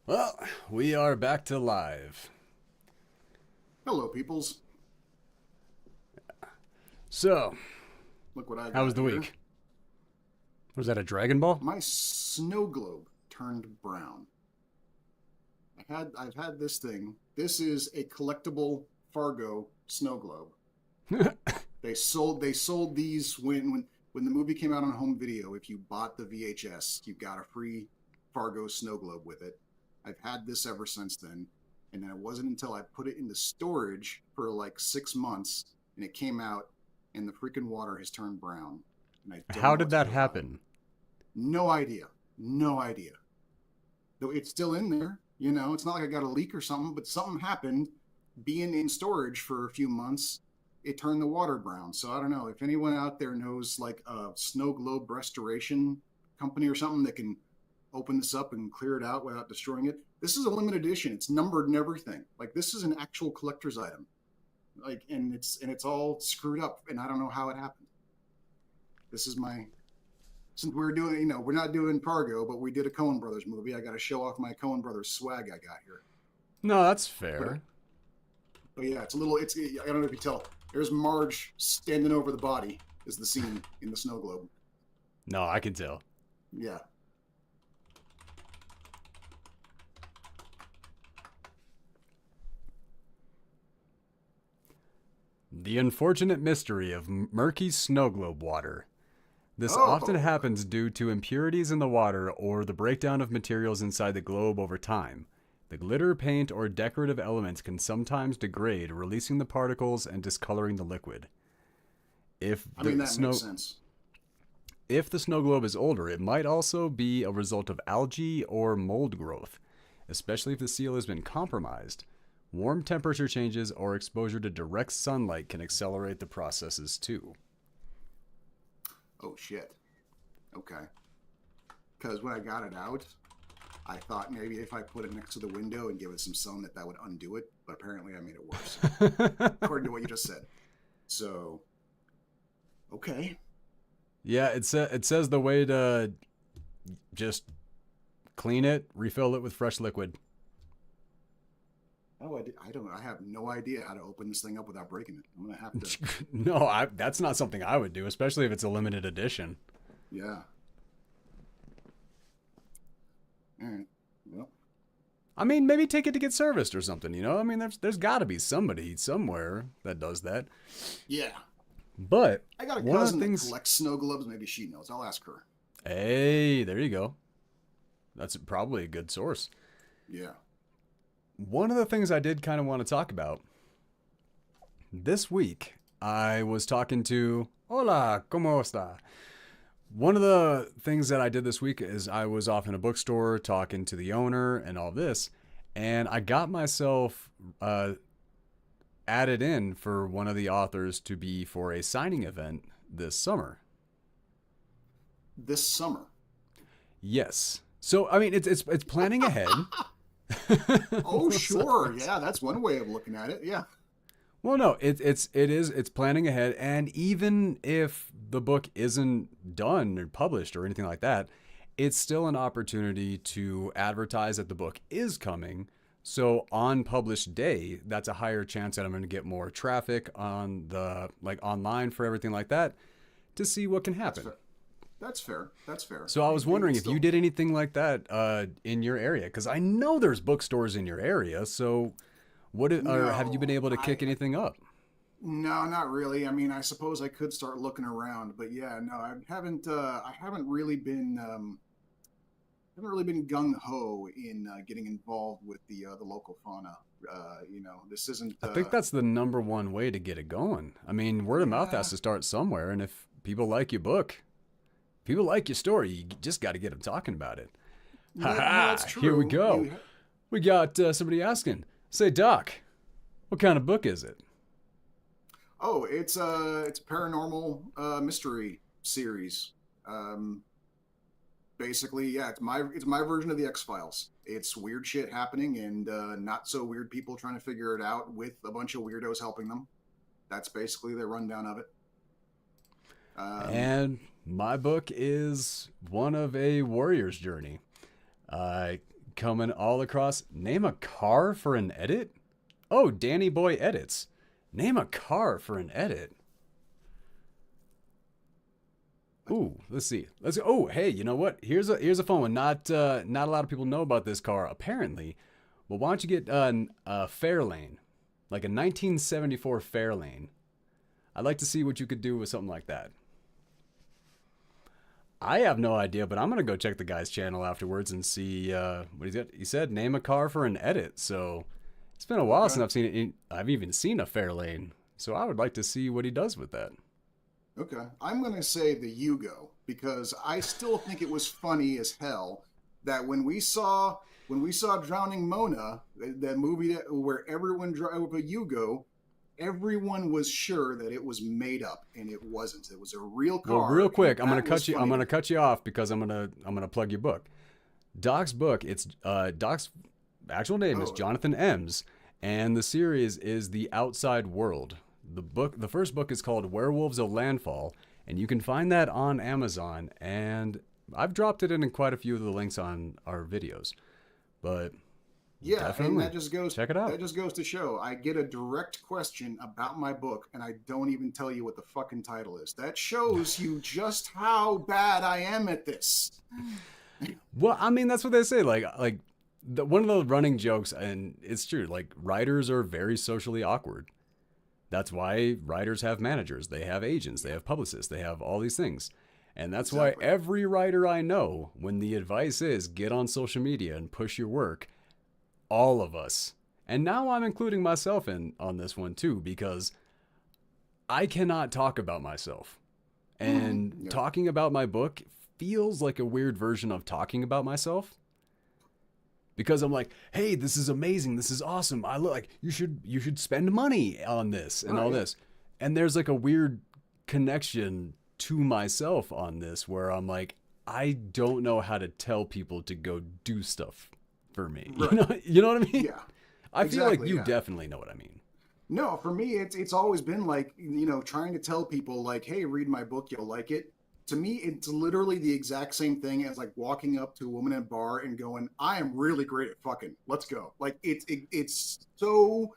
Well, we are back to live. Hello, peoples. So, Look what I how was got the here. week? Was that a Dragon Ball? My snow globe turned brown. I've had this thing. This is a collectible Fargo snow globe. They sold these when the movie came out on home video. If you bought the VHS, you got a free Fargo snow globe with it. I've had this ever since then, and then it wasn't until I put it into storage for like 6 months, and it came out, and the freaking water has turned brown, and I don't How know did what to that do about it. happen? No idea. No idea. Though it's still in there. It's not like I got a leak or something, but something happened. Being in storage for a few months, it turned the water brown. So I don't know if anyone out there knows like a snow globe restoration company or something that can open this up and clear it out without destroying it. This is a limited edition. It's numbered and everything. Like this is an actual collector's item. Like and it's all screwed up, and I don't know how it happened. This is my since we're doing, we're not doing Fargo, but we did a Coen Brothers movie. I got to show off my Coen Brothers swag I got here. No, that's But fair. but yeah, it's a little. I don't know if you tell. There's Marge standing over the body. Is the scene in the snow globe? No, I can tell. Yeah. The unfortunate mystery of murky snow globe water. This often Oh, happens due to impurities in the water or the breakdown of materials inside the globe over time. The glitter, paint, or decorative elements can sometimes degrade, releasing the particles and discoloring the liquid. If I mean the that makes snow sense. If the snow globe is older, it might also be a result of algae or mold growth, especially if the seal has been compromised. Warm temperature changes or exposure to direct sunlight can accelerate the processes too. Oh shit. Okay. Because when I got it out, I thought maybe if I put it next to the window and give it some sun that would undo it, but apparently I made it worse, according to what you just said. So okay. Yeah, it says the way to just clean it, refill it with fresh liquid. Oh, I don't. I have no idea how to open this thing up without breaking it. I'm gonna have to. No, that's not something I would do, especially if it's a limited edition. Yeah. All right. Well. I mean, maybe take it to get serviced or something, you know? I mean, there's got to be somebody somewhere that does that. Yeah. But I got a one of cousin the that things, collects snow globes. Maybe she knows. I'll ask her. hey, there you go. That's probably a good source. Yeah. One of the things I did kind of want to talk about this week, I was talking to, hola, ¿cómo está? One of the things that I did this week is I was off in a bookstore talking to the owner and all this, and I got myself added in for one of the authors to be for a signing event this summer. This summer. Yes. So I mean, it's planning ahead. Oh, So sure. Yeah, that's one way of looking at it. Yeah. well, no, it's planning ahead, and even if the book isn't done or published or anything like that, it's still an opportunity to advertise that the book is coming. So on published day, that's a higher chance that I'm going to get more traffic on the like online for everything like that to see what can That's happen. fair. That's fair. That's fair. So I I mean, was you wondering can if you still. did anything like that in your area, because I know there's bookstores in your area. So or have you been No, able to I. kick anything up? No, not really. I mean, I suppose I could start looking around, but yeah, no, I haven't. I haven't really been. Haven't really been gung ho in getting involved with the local fauna. This isn't. I think that's the number one way to get it going. I mean, word of mouth has Yeah. to start somewhere, and if people like your book, people like your story, you just got to get them talking about it. Ha No, that's ha! Here we true. go. We got somebody asking. Say, Doc, what kind of book is it? Oh, it's a paranormal mystery series. Um, Basically, yeah, it's my version of the X Files. It's weird shit happening and not so weird people trying to figure it out with a bunch of weirdos helping them. That's basically the rundown of it. Um, And my book is one of a warrior's journey. coming all across. Name a car for an edit? Oh, Danny Boy Edits. Name a car for an edit. Ooh, let's see. Oh, hey, you know what? Here's a fun one. Not a lot of people know about this car apparently. Well, why don't you get a Fairlane, like a 1974 Fairlane? I'd like to see what you could do with something like that. I have no idea, but I'm gonna go check the guy's channel afterwards and see what he's got. He said name a car for an edit, so it's been a while since I've seen it. I've even seen a Fairlane, so I would like to see what he does with that. Okay. I'm going to say the Yugo because I still think it was funny as hell that when we saw Drowning Mona, that movie where everyone drove a Yugo, everyone was sure that it was made up, and it wasn't. It was a real car. Well, real quick, I'm gonna cut you off because I'm gonna plug your book. Doc's book. It's Doc's actual name is Jonathan Ems, and the series is The Outside World. The first book is called Werewolves of Landfall, and you can find that on Amazon. And I've dropped it in quite a few of the links on our videos. But yeah, definitely, and check it out. That just goes to show I get a direct question about my book, and I don't even tell you what the fucking title is. That shows you just how bad I am at this. Well, I mean, that's what they say. One of the running jokes, and it's true. Like, writers are very socially awkward. That's why writers have managers. They have agents. They have publicists. They have all these things. And that's why every writer I know, when the advice is get on social media and push your work, all of us, and now I'm including myself in on this one too, because I cannot talk about myself. And talking about my book feels like a weird version of talking about myself. Because I'm like, hey, this is amazing. This is awesome. I look like you should spend money on this and all this. And there's like a weird connection to myself on this where I'm like, I don't know how to tell people to go do stuff for me. Right. You know what I mean? Yeah. I feel like you definitely know what I mean. No, for me, it's always been like, trying to tell people like, hey, read my book, you'll like it. To me, it's literally the exact same thing as like walking up to a woman in a bar and going, I am really great at fucking. Let's go. Like it's so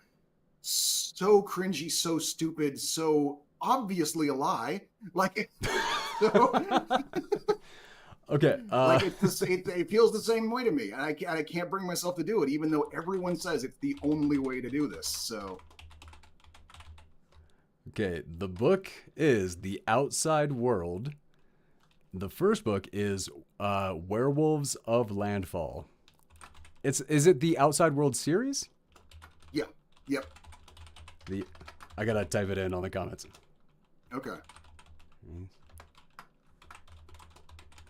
cringy, so stupid, so obviously a lie. Like okay. Like it feels the same way to me, and I can't bring myself to do it, even though everyone says it's the only way to do this. So. Okay, the book is The Outside World. The first book is Werewolves of Landfall. Is it the Outside World series? Yeah. Yep. I gotta type it in on the comments. Okay.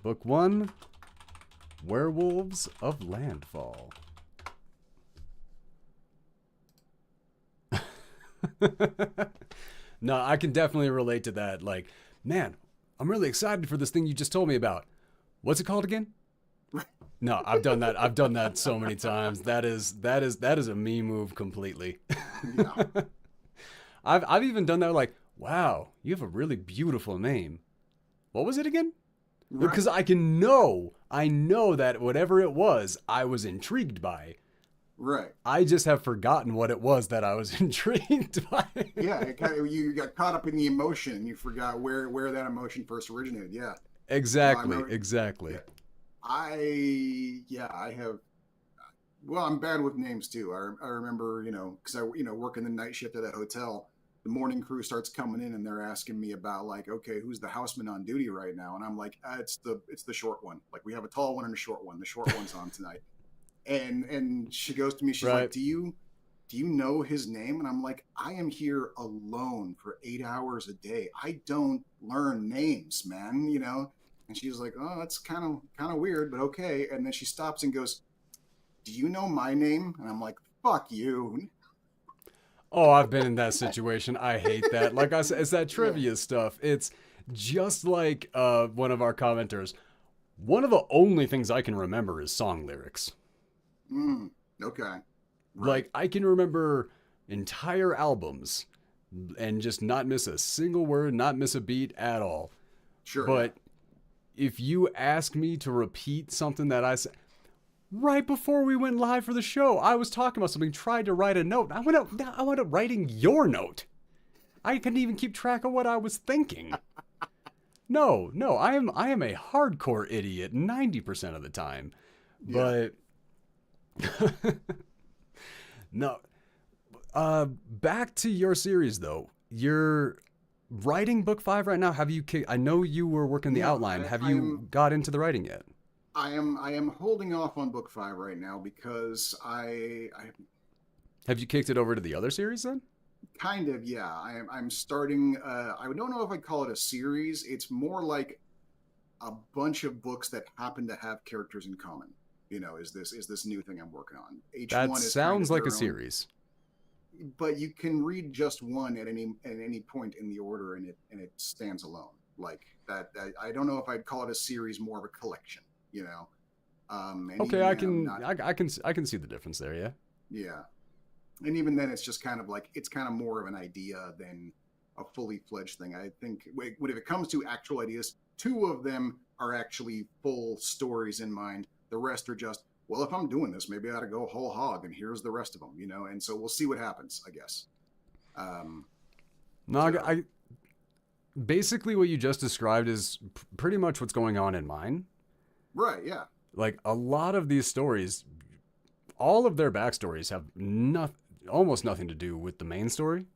Book 1, Werewolves of Landfall. No, I can definitely relate to that. Like, man, I'm really excited for this thing you just told me about. What's it called again? No, I've done that. I've done that so many times. That is a me move completely. Yeah. I've even done that. Like, wow, you have a really beautiful name. What was it again? Right. Because I know that whatever it was, I was intrigued by. Right. I just have forgotten what it was that I was intrigued by. Yeah, you got caught up in the emotion and you forgot where that emotion first originated. Yeah. Exactly. Exactly. Yeah. I have. Well, I'm bad with names too. I remember, because I working the night shift at that hotel. The morning crew starts coming in and they're asking me about like, okay, who's the houseman on duty right now? And I'm like, it's the short one. Like we have a tall one and a short one. The short one's on tonight. And she goes to me, she's like, do you know his name? And I'm like, I am here alone for 8 hours a day. I don't learn names, man, And she's like, oh, that's kind of weird, but okay. And then she stops and goes, do you know my name? And I'm like, fuck you. Oh, I've been in that situation. I hate that. Like I said, it's that trivia stuff. It's just like one of our commenters. One of the only things I can remember is song lyrics. Okay. Right. Like I can remember entire albums and just not miss a single word, not miss a beat at all. Sure. But if you ask me to repeat something that I said, Right before we went live for the show, I was talking about something, tried to write a note. I wound up writing your note. I couldn't even keep track of what I was thinking. No, no, I am a hardcore idiot 90% of the time. Yeah. But no, back to your series though. You're writing book 5 right now. Have you I know you were working the No, outline. Have I'm you got into the writing yet? I am holding off on book 5 right now because I Have you kicked it over to the other series then? kind of, yeah. I'm starting. I don't know if I'd call it a series. It's more like a bunch of books that happen to have characters in common. Is this new thing I'm working on? That H1 is kind sounds of like a their own, series. but you can read just one at any point in the order, and it stands alone. Like that. I don't know if I'd call it a series, more of a collection. And Okay, even then, I'm not. I can see the difference there, yeah. Yeah. And even then, it's just kind of like it's kind of more of an idea than a fully fledged thing. I think when if it comes to actual ideas, two of them are actually full stories in mind. The rest are just, well, if I'm doing this, maybe I ought to go whole hog, and here's the rest of them. And so we'll see what happens, I guess. Um, No, so I basically what you just described is pretty much what's going on in mine. right, yeah, Like a lot of these stories, all of their backstories have almost nothing to do with the main story.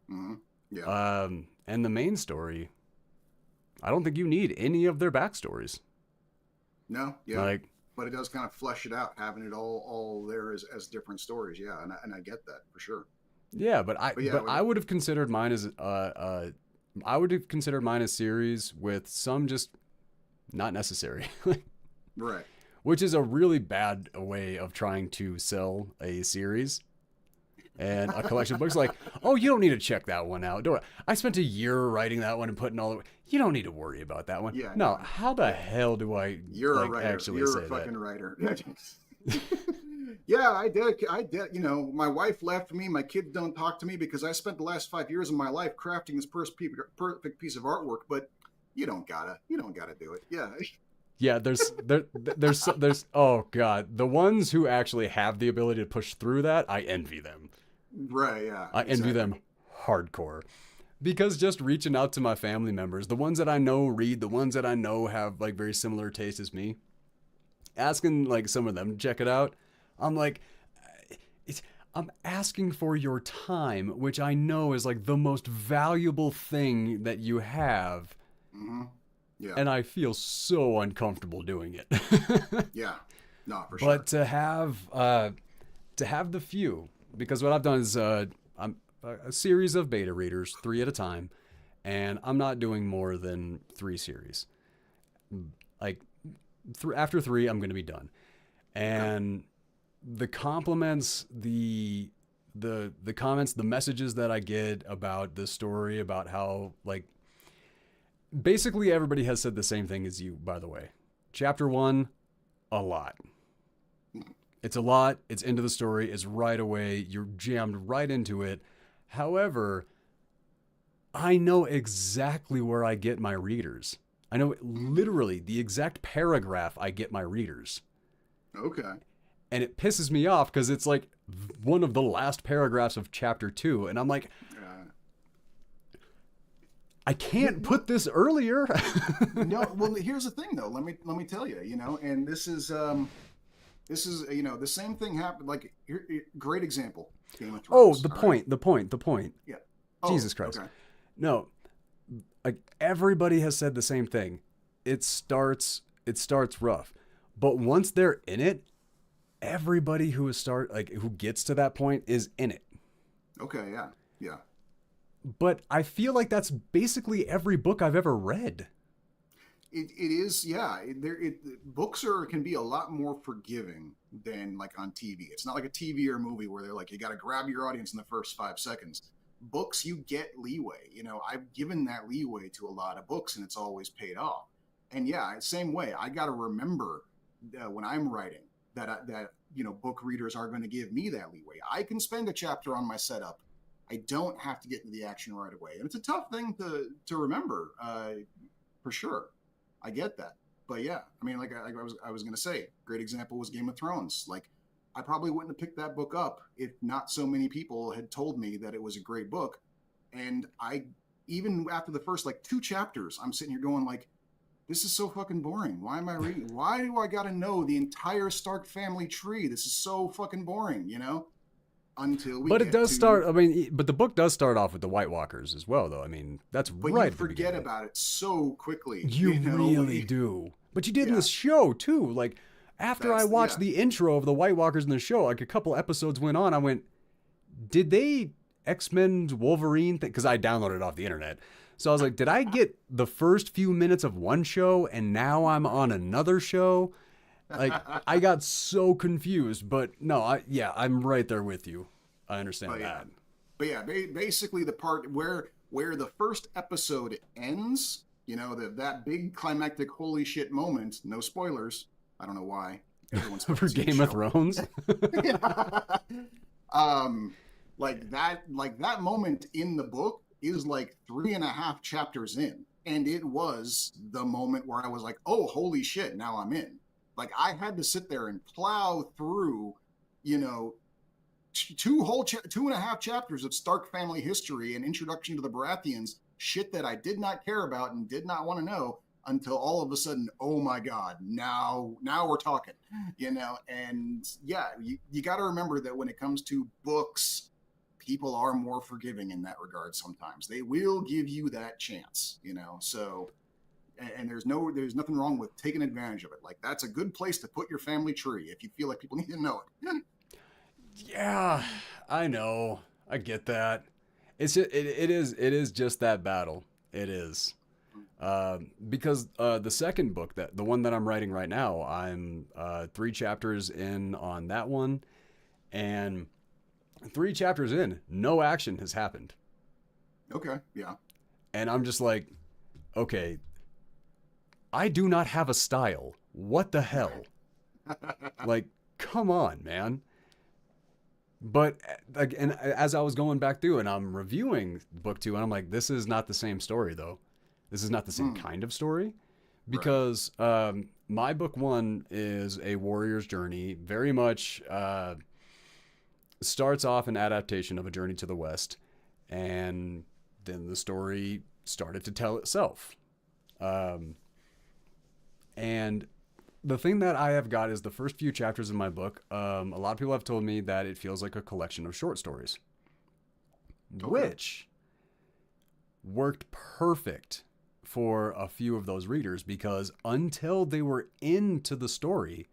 hmm yeah, And the main story, I don't think you need any of their backstories. no, yeah, Like, but it does kind of flesh it out, having it all there as different stories, yeah, and I get that for sure. yeah, But yeah, but I would have considered mine as I would have considered mine a series with some just not necessary, right. which is a really bad way of trying to sell a series and a collection of books. Like, oh, you don't need to check that one out. Don't. I spent a year writing that one and putting all the. You don't need to worry about that one. Yeah, No, no, how the yeah. hell do I You're a like writer. actually You're a say fucking that? writer. Yeah, I did. I did. My wife left me. My kids don't talk to me because I spent the last 5 years of my life crafting this perfect piece of artwork. But you don't gotta do it. Yeah, Yeah, there's oh god, the ones who actually have the ability to push through that, I envy them. right. Yeah, I envy exactly. them hardcore. Because just reaching out to my family members, the ones that I know read, the ones that I know have like very similar taste as me, asking like some of them to check it out, I'm like, it's, I'm asking for your time, which I know is like the most valuable thing that you have, hmm Yeah, and I feel so uncomfortable doing it. yeah. No, for But sure. to have the few, because what I've done is I'm a series of beta readers, 3 at a time, and I'm not doing more than 3 series. Like after 3, I'm going to be done. Okay. And the compliments, the comments, the messages that I get about the story, about how like basically everybody has said the same thing as you. By the way, chapter 1, a lot. It's a lot. It's into the story. It's right away. You're jammed right into it. However, I know exactly where I get my readers. I know literally the exact paragraph I get my readers. Okay. And it pisses me off because it's like one of the last paragraphs of chapter 2. And I'm like, Uh, I can't put this earlier. no. Well, here's the thing, though. Let me tell you. And this is the same thing happened. Like great example, Game of Oh, Thrones. All right. the point. Yeah. Oh, Jesus Christ. okay. No, like everybody has said the same thing. It starts rough. But once they're in it, everybody who gets to that point is in it. Okay. Yeah. Yeah. But I feel like that's basically every book I've ever read. It is. Yeah. Books can be a lot more forgiving than like on TV. It's not like a TV or a movie where they're like you got to grab your audience in the first 5 seconds. Books, you get leeway. I've given that leeway to a lot of books, and it's always paid off. And yeah, same way. I got to remember when I'm writing that book readers are going to give me that leeway. I can spend a chapter on my setup. I don't have to get into the action right away, and it's a tough thing to remember for sure. I get that. But yeah, I mean, like I was gonna say, great example was Game of Thrones. Like, I probably wouldn't have picked that book up if not so many people had told me that it was a great book. And I, even after the first like two chapters, I'm sitting here going like, this is so fucking boring. Why am I reading? Why do I got to know the entire Stark family tree? This is so fucking boring, you know? Until we But it get does to, start. I mean, but the book does start off with the White Walkers as well, though. I mean, that's but you right at the forget beginning. about it so quickly, You you know? really do. But you did in Yeah, the show too. Like after I watched yeah. the intro of the White Walkers in the show, like a couple episodes went on, I went, "Did they X-Men Wolverine thing?" Because I downloaded it off the internet. So I was like, "Did I get the first few minutes of one show and now I'm on another show?" Like I got so confused. But no, I'm right there with you. I understand But yeah, that. but yeah, basically the part where the first episode ends, you know, that big climactic holy shit moment. No spoilers. I don't know why everyone's For fucking seen the Game of show. Thrones. um, like that moment in the book is like 3.5 chapters in, and it was the moment where I was like, oh, holy shit, now I'm in. Like I had to sit there and plow through, you know, 2.5 chapters of Stark family history and introduction to the Baratheons, shit that I did not care about and did not want to know until all of a sudden, oh my God, now we're talking, you know. And yeah, you got to remember that when it comes to books, people are more forgiving in that regard. Sometimes they will give you that chance, you know. So and there's nothing wrong with taking advantage of it. Like that's a good place to put your family tree if you feel like people need to know it. Yeah, I know. I get that. It's just, it is just that battle. It is. Because the second book, that the one that I'm writing right now, I'm 3 chapters in on that one, and 3 chapters in, no action has happened, Okay, yeah. and I'm just like, okay, I do not have a style. What the hell? Like, come on, man. But like, and as I was going back through and I'm reviewing book 2, and I'm like, this is not the same story though. This is not the same kind of story, Right. because my book 1 is a warrior's journey, very much starts off an adaptation of A Journey to the West, and then the story started to tell itself. Um, and the thing that I have got is the first few chapters of my book. A lot of people have told me that it feels like a collection of short stories, Okay. which worked perfect for a few of those readers, because until they were into the story,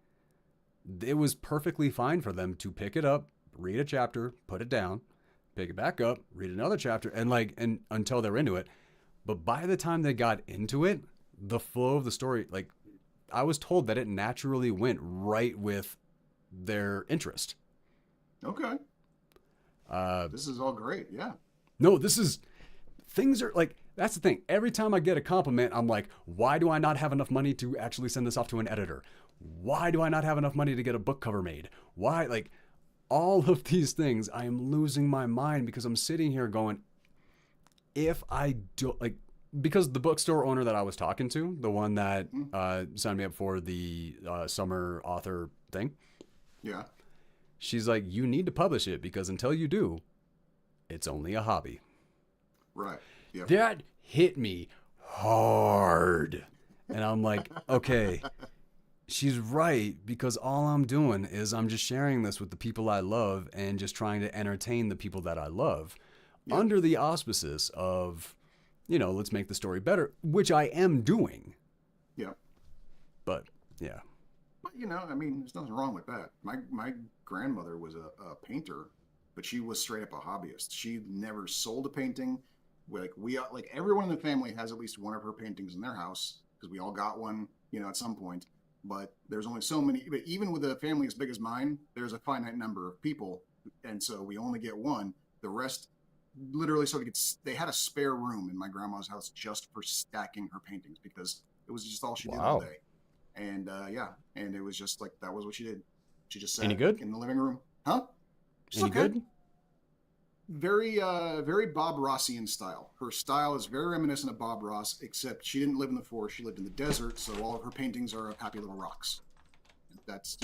it was perfectly fine for them to pick it up, read a chapter, put it down, pick it back up, read another chapter, and until they're into it. But by the time they got into it, the flow of the story, like I was told that it naturally went right with their interest. Okay. Uh, This is all great. Yeah. no, this is things are like that's the thing. Every time I get a compliment, I'm like, why do I not have enough money to actually send this off to an editor? Why do I not have enough money to get a book cover made? Why, like, all of these things, I am losing my mind because I'm sitting here going, if I don't like, because the bookstore owner that I was talking to, the one that Mm, signed me up for the summer author thing, yeah. she's like, you need to publish it because until you do, it's only a hobby. Right. Yep. That hit me hard. And I'm like, okay, she's right, because all I'm doing is I'm just sharing this with the people I love and just trying to entertain the people that I love Yep. under the auspices of, let's make the story better, which I am doing. Yep. But yeah. But you know, I mean, there's nothing wrong with that. My grandmother was a painter, but she was straight up a hobbyist. She never sold a painting. Like everyone in the family has at least one of her paintings in their house because we all got one, you know, at some point. But there's only so many. But even with a family as big as mine, there's a finite number of people, and so we only get one. The rest literally sort of gets. They had a spare room in my grandma's house just for stacking her paintings because it was just all she did all Wow. day. And yeah, and it was just like that was what she did. She just Any sat good? in the living room. Huh? She's Any okay. good? very Bob Rossian style. Her style is very reminiscent of Bob Ross, except she didn't live in the forest; she lived in the desert. So all of her paintings are of happy little rocks. That's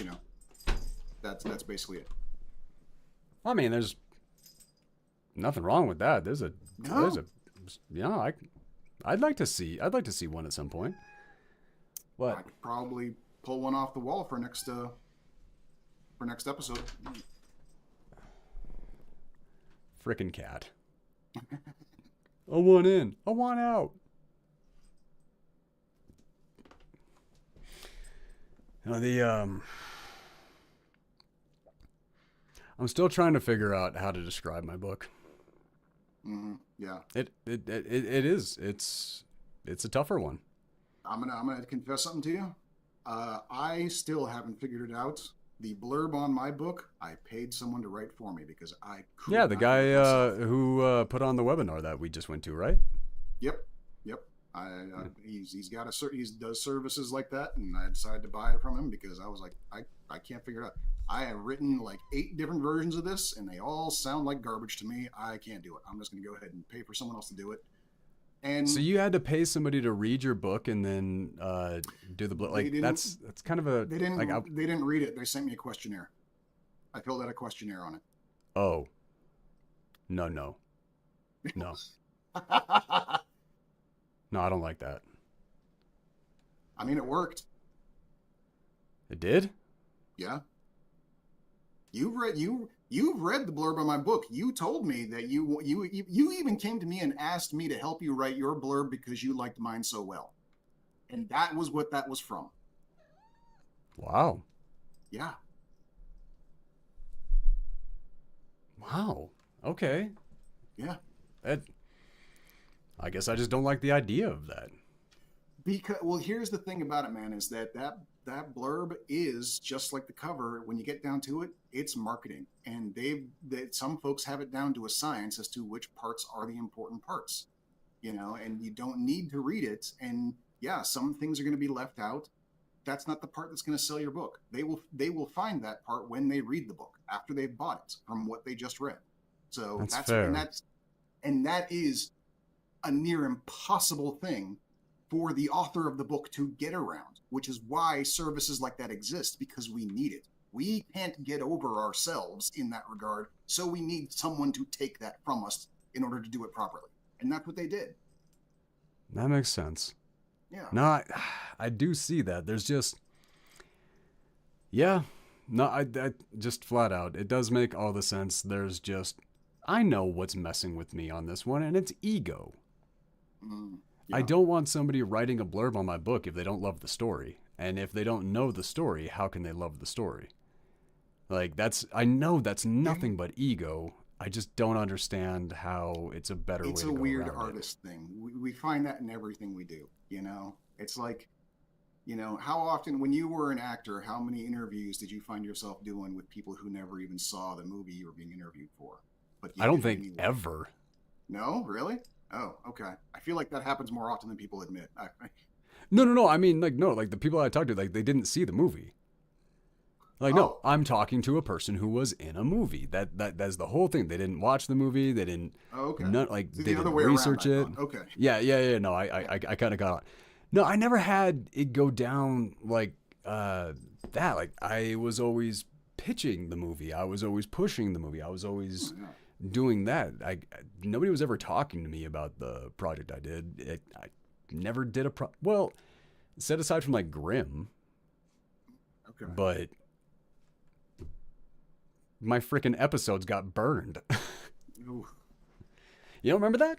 that's basically it. I mean, there's nothing wrong with that. There's No, a I'd like to see one at some point. I What? could probably pull one off the wall for next episode. Frickin' cat. A one in, a one out. You know, I'm still trying to figure out how to describe my book. Yeah, It is. It's a tougher one. I'm gonna confess something to you. I still haven't figured it out. The blurb on my book, I paid someone to write for me because I could Yeah, the not do it guy myself. who put on the webinar that we just went to, right? Yep, yep. He's got he does services like that, and I decided to buy it from him because I was like, I can't figure it out. I have written like 8 different versions of this, and they all sound like garbage to me. I can't do it. I'm just going to go ahead and pay for someone else to do it. So And you had to pay somebody to read your book and then do the they like didn't that's kind of a like they didn't read it. They sent me a questionnaire. I filled out a questionnaire on oh no no it. no, I don't like that. I mean, it worked. It did? Yeah. You've read the blurb on my book. You told me that you even came to me and asked me to help you write your blurb because you liked mine so well. And that was what that was from. Wow. Yeah. Wow. Okay. Yeah. That I guess I just don't like the idea of that. Because well, here's the thing about it, man, is that blurb is just like the cover. When you get down to it, it's marketing, and some folks have it down to a science as to which parts are the important parts, and you don't need to read it. And yeah, some things are going to be left out. That's not the part that's going to sell your book. They will find that part when they read the book after they've bought it from what they just read. So That's fair. that is a near impossible thing for the author of the book to get around, which is why services like that exist, because we need it. We can't get over ourselves in that regard, so we need someone to take that from us in order to do it properly. And that's what they did. That makes sense. Yeah. No, I do see that. There's just yeah. No, I just flat out. It does make all the sense. There's just I know what's messing with me on this one, and it's ego. Mm, I yeah. don't want somebody writing a blurb on my book if they don't love the story. And if they don't know the story, how can they love the story? Like I know that's Yeah. nothing but ego. I just don't understand how it's a better way It's to a go weird around it. artist thing. We find that in everything we do, It's like, how often, when you were an actor, how many interviews did you find yourself doing with people who never even saw the movie you were being interviewed for? But you I don't did it think anyway. ever. No, really? Oh, okay. I feel like that happens more often than people admit. No. I mean, like, no, like the people I talked to, like, they didn't see the movie. Like, no, Oh, I'm talking to a person who was in a movie. That's the whole thing. They didn't watch the movie. They didn't, okay. not like See, they the other didn't way around, research I it. thought. Okay. Yeah. No, Yeah. I kind of got on. No, I never had it go down like that. Like, I was always pitching the movie. I was always pushing the movie. I was Oh, always yeah. doing that. Nobody was ever talking to me about the project I did. I never did well, set aside from like Grimm, Okay. but my freaking episodes got burned. Ooh. You don't remember that?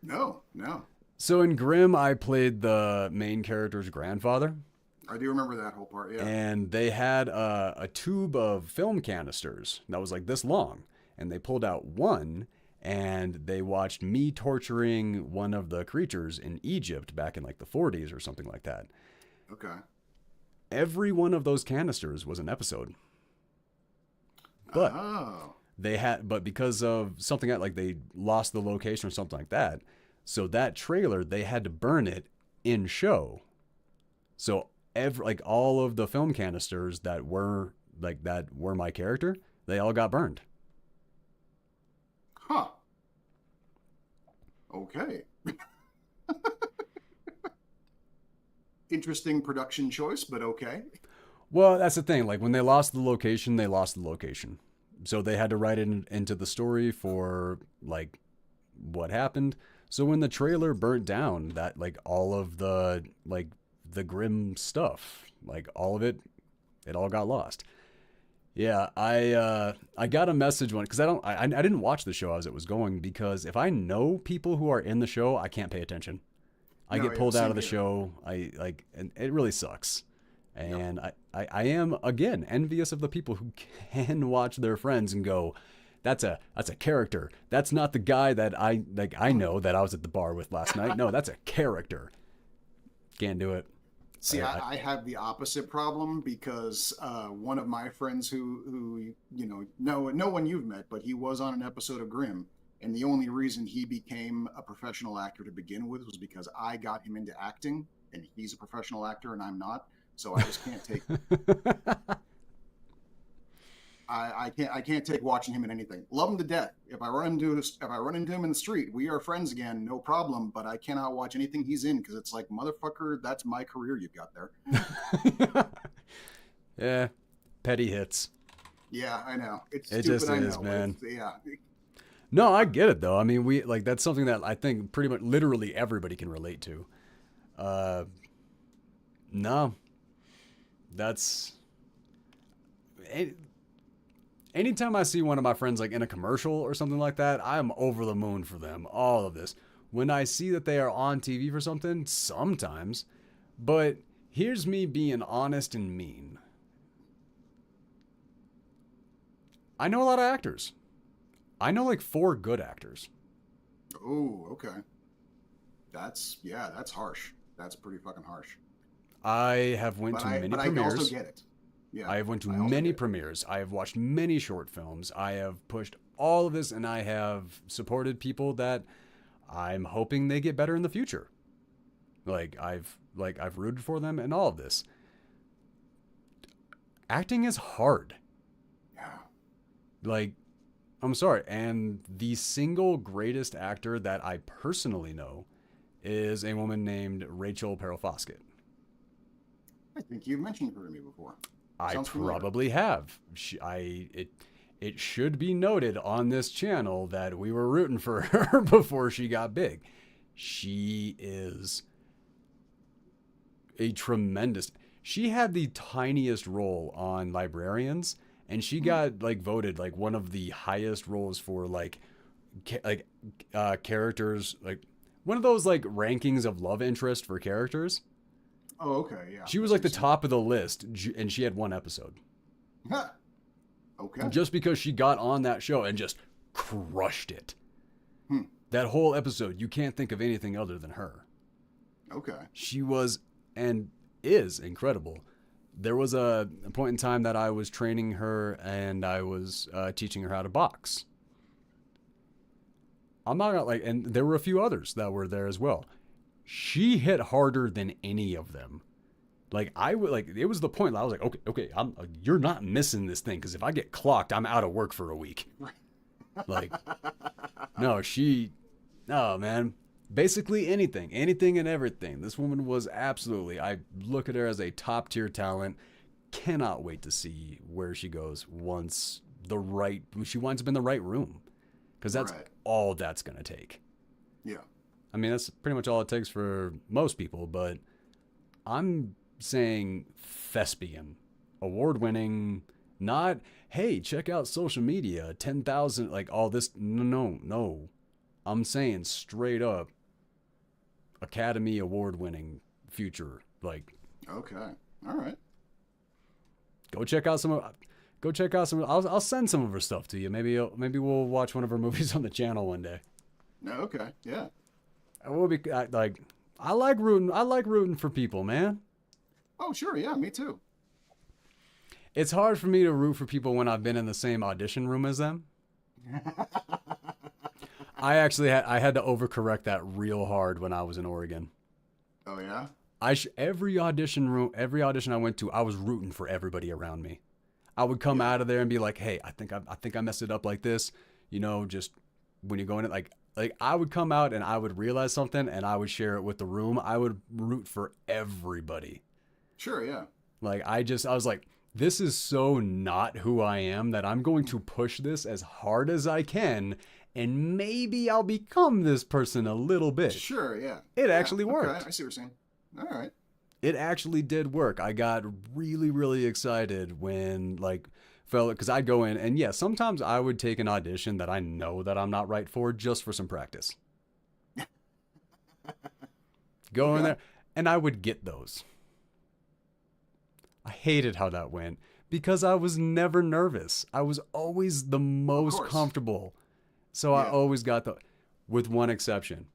No, no. So in Grimm, I played the main character's grandfather, I do remember that whole part. Yeah. and they had a tube of film canisters that was like this long, and they pulled out one, and they watched me torturing one of the creatures in Egypt back in like the 40s or something like that. Okay. Every one of those canisters was an episode, but Oh. but because of something like they lost the location or something like that, so that trailer they had to burn it in show. So like all of the film canisters that were my character, they all got burned. Okay. Interesting production choice, but okay. Well, that's the thing. Like when they lost the location, they lost the location. So they had to write it into the story for like what happened. So when the trailer burnt down, that like all of the like the grim stuff, like all of it, it all got lost. Yeah, I got a message one because I didn't watch the show as it was going because if I know people who are in the show, I can't pay attention. I No, get yeah, pulled out same of the here. show. I like, and it really sucks. Yep. And I am again envious of the people who can watch their friends and go, that's a character. That's not the guy that I know that I was at the bar with last night. No, that's a character. Can't do it. See, I have the opposite problem because one of my friends who you know no one you've met, but he was on an episode of Grimm, and the only reason he became a professional actor to begin with was because I got him into acting, and he's a professional actor and I'm not, so I just can't take I can't take watching him in anything. Love him to death. If I run into him in the street, we are friends again, no problem. But I cannot watch anything he's in because it's like motherfucker, that's my career you've got there. Yeah, petty hits. Yeah, I know. It's It stupid. just I is, know, but man. yeah. No, I get it though. I mean, we like that's something that I think pretty much literally everybody can relate to. Uh, no, that's anytime I see one of my friends like in a commercial or something like that, I'm over the moon for them. All of this. When I see that they are on TV for something, sometimes, but here's me being honest and mean. I know a lot of actors. I know like four good actors. Oh, okay. That's harsh. That's pretty fucking harsh. I have went to many But I also premieres. get it. Yeah, I have went to I also many get it. premieres. I have watched many short films. I have pushed all of this and I have supported people that I'm hoping they get better in the future. I've rooted for them and all of this. Acting is hard. Yeah. Like I'm sorry, and the single greatest actor that I personally know is a woman named Rachel Perel-Foskett. I think you've mentioned her to me before. I Sounds familiar. probably have. It should be noted on this channel that we were rooting for her before she got big. She is a tremendous. She had the tiniest role on Librarians, and she Hmm. got like voted like one of the highest roles for characters like one of those like rankings of love interest for characters. Oh, okay. Yeah, She was that's like the recent. top of the list, and she had one episode. Huh. Okay. Just because she got on that show and just crushed it. Hmm. That whole episode, you can't think of anything other than her. Okay. She was and is incredible. There was a point in time that I was training her and I was teaching her how to box. I'm not gonna like, and there were a few others that were there as well. She hit harder than any of them. Like I would like it was the point that I was like, okay, you're not missing this thing because if I get clocked, I'm out of work for a week. Like, no, no man, basically anything and everything. This woman was absolutely. I look at her as a top tier talent. Cannot wait to see where she goes once she winds up in the right room, because that's Right. all that's gonna take. Yeah. I mean, that's pretty much all it takes for most people, but I'm saying thespian, award winning, not, hey, check out social media, 10,000, like all this. No. I'm saying straight up Academy Award winning future. Like, Okay. All right. go check out I'll send some of her stuff to you. Maybe we'll watch one of her movies on the channel one day. No. Okay. Yeah. We'll be like, I like rooting for people, man. Oh, sure. Yeah. Me too. It's hard for me to root for people when I've been in the same audition room as them. I had to overcorrect that real hard when I was in Oregon. Oh yeah. Every audition I went to, I was rooting for everybody around me. I would come Yeah. out of there and be like, "Hey, I think I messed it up like this." You know, just when you're going, like like I would come out and I would realize something and I would share it with the room. I would root for everybody. Sure, yeah. Like I was like, this is so not who I am that I'm going to push this as hard as I can, and maybe I'll become this person a little bit. Sure, yeah. It Yeah, actually worked. okay, I see what you're saying. All right. It actually did work. I got really, really excited when like felt because I'd go in and yeah, sometimes I would take an audition that I know that I'm not right for just for some practice. Go in there and I would get those. I hated how that went because I was never nervous. I was always the most comfortable. So I always got the, with one exception.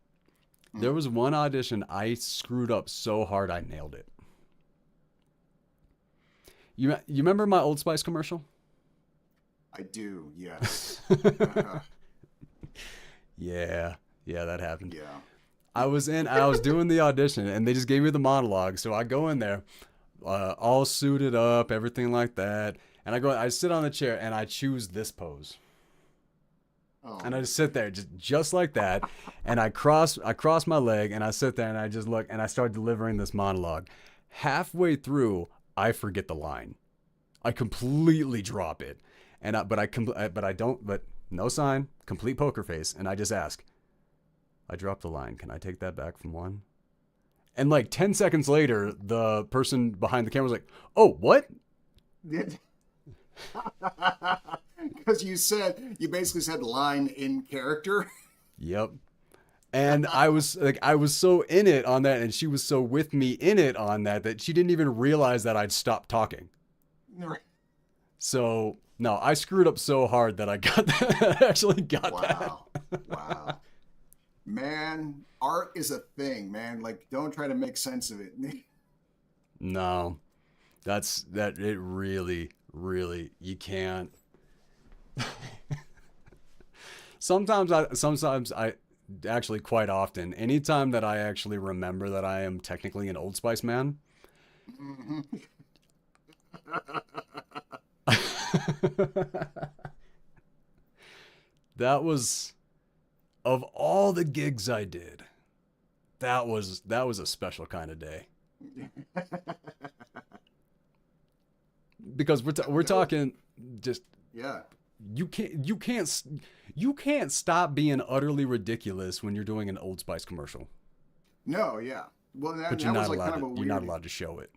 There was one audition I screwed up so hard I nailed it. You remember my Old Spice commercial? I do, yes. Yeah, that happened. Yeah. I was doing the audition and they just gave me the monologue. So I go in there, all suited up, everything like that. And I sit on the chair and I choose this pose. Oh. And I just sit there just like that. And I cross my leg and I sit there and I just look and I start delivering this monologue. Halfway through, I forget the line. I completely drop it. But no sign, complete poker face. And I just ask, I dropped the line. Can I take that back from one? And like 10 seconds later, the person behind the camera was like, oh, what? Because you basically said line in character. Yep. And I was so in it on that, and she was so with me in it on that she didn't even realize that I'd stopped talking. So no, I screwed up so hard that I got that. I actually got that. Wow. Man, art is a thing, man. Like, don't try to make sense of it. No, it really, really, you can't. Sometimes I actually quite often, anytime that I actually remember that I am technically an Old Spice man. That was, of all the gigs I did, that was a special kind of day. Because we're talking just you can't stop being utterly ridiculous when you're doing an Old Spice commercial. No, yeah. Well, but you're not allowed to show it.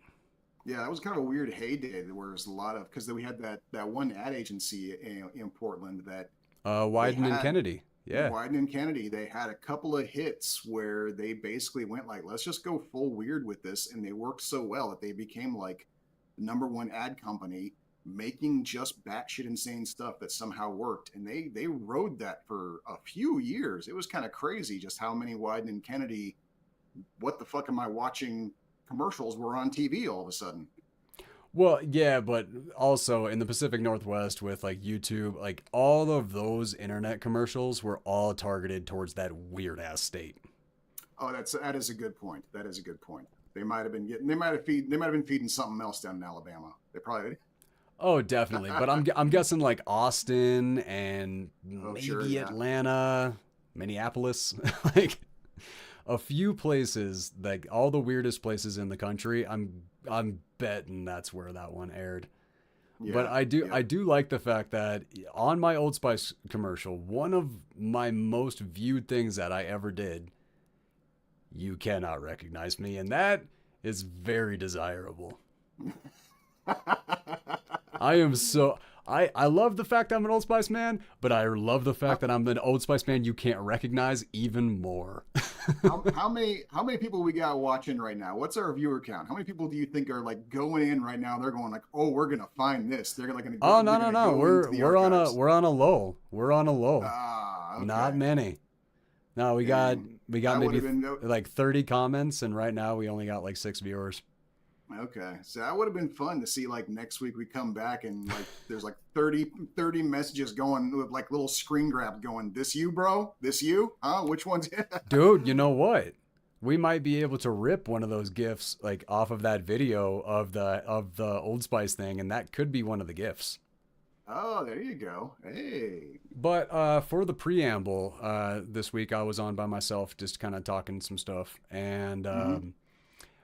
Yeah, that was kind of a weird heyday. There was a lot of, because we had that one ad agency in Portland that Wyden and Kennedy. Yeah, Wyden and Kennedy. They had a couple of hits where they basically went like, let's just go full weird with this, and they worked so well that they became like the #1 ad company, making just batshit insane stuff that somehow worked. And they rode that for a few years. It was kind of crazy just how many Wyden and Kennedy, what the fuck am I watching commercials were on TV all of a sudden. Well, yeah, but also in the Pacific Northwest with like YouTube, like all of those internet commercials were all targeted towards that weird ass state. Oh, that is a good point. That is a good point. They might have been feeding something else down in Alabama. They probably. Oh, definitely. But I'm guessing like Austin and maybe Atlanta, Minneapolis, like a few places, like all the weirdest places in the country. I'm betting that's where that one aired. Yeah, but I do like the fact that on my Old Spice commercial, one of my most viewed things that I ever did, you cannot recognize me, and that is very desirable. I love the fact I'm an Old Spice man, but I love the fact that I'm an Old Spice man you can't recognize even more. how many people we got watching right now? What's our viewer count? How many people do you think are like going in right now? They're going like, oh, we're gonna find this. They're like gonna. Oh no. We're on a lull. We're on a lull. Okay. Not many. No, we got maybe like 30 comments, and right now we only got like 6 viewers. Okay, so that would have been fun to see. Like next week we come back and like there's like 30 messages going with like little screen grabs going, this you, bro? This you? Huh? Which one's Dude, you know what? We might be able to rip one of those GIFs like off of that video of the Old Spice thing, and that could be one of the GIFs. Oh, there you go. Hey. But for the preamble, this week I was on by myself, just kind of talking some stuff, and Mm-hmm.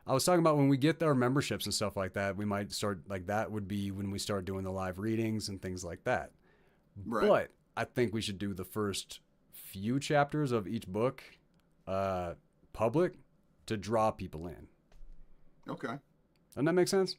I was talking about when we get our memberships and stuff like that, we might start like that would be when we start doing the live readings and things like that. Right. But I think we should do the first few chapters of each book uh, public to draw people in. Okay. Doesn't that make sense?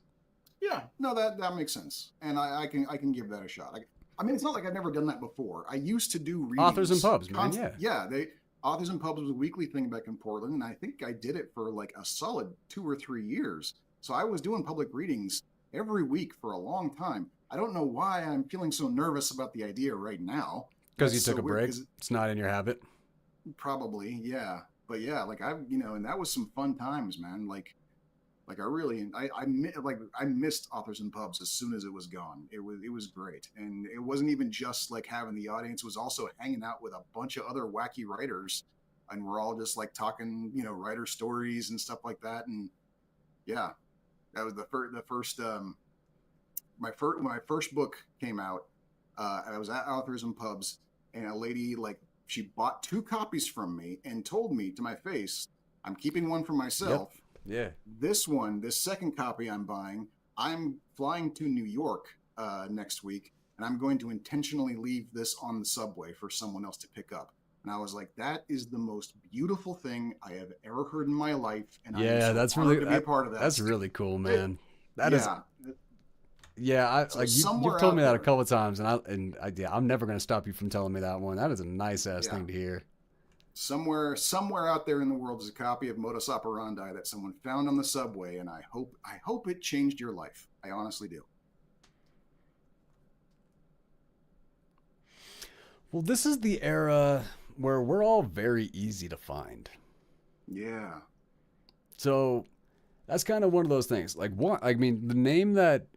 Yeah. No, that makes sense, and I can give that a shot. I mean, it's not like I've never done that before. I used to do Authors and readings. pubs, man. Yeah. Yeah, they authors and pubs was a weekly thing back in Portland, and I think I did it for like a solid 2 or 3 years. So I was doing public readings every week for a long time. I don't know why I'm feeling so nervous about the idea right now. Because That's you so took a weird break. because It's not in your habit. probably, yeah. But yeah, like and that was some fun times, man. Like I really, I missed authors and pubs as soon as it was gone. It was great, and it wasn't even just like having the audience; it was also hanging out with a bunch of other wacky writers, and we're all just like talking, writer stories and stuff like that. And yeah, that was the first my first when my first book came out. I was at authors and pubs, and a lady like she bought 2 copies from me and told me to my face, "I'm keeping one for Yep. myself. Yeah. This second copy I'm buying, I'm flying to New York next week, and I'm going to intentionally leave this on the subway for someone else to pick up." And I was like, that is the most beautiful thing I have ever heard in my life, and I am Yeah, so that's honored really to be a part of that. that's really cool, It, man. That is, yeah. yeah. I So like you've somewhere told me out that a there, couple of times, yeah, I'm never gonna stop you from telling me that one. That is a nice ass yeah, thing to hear. somewhere out there in the world is a copy of Modus Operandi that someone found on the subway, and I hope it changed your life. I honestly do. Well, this is the era where we're all very easy to find. Yeah. So that's kind of one of those things. Like one, I mean, the name that